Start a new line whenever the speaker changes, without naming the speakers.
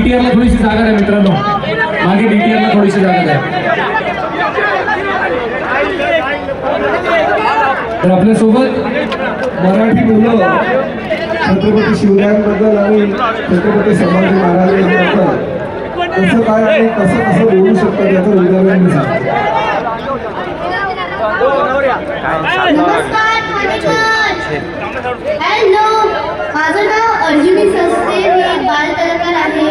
DTR ला थोडीशी जागा आहे मित्रांनो, मागे DTR ला थोडीशी जागा आहे. तर आपल्यासोबत
मराठी मुलं छत्रपती शिवरायांबद्दल आणि छत्रपती संभाजी महाराजांबद्दल कसं काय आणि कसं कसं बोलू शकतात याचं उदाहरण मी सांगतो.
नमस्कार. हॅलो, माझं नाव अर्जुनी सस्ते, मी एक बाल कलाकार आहे.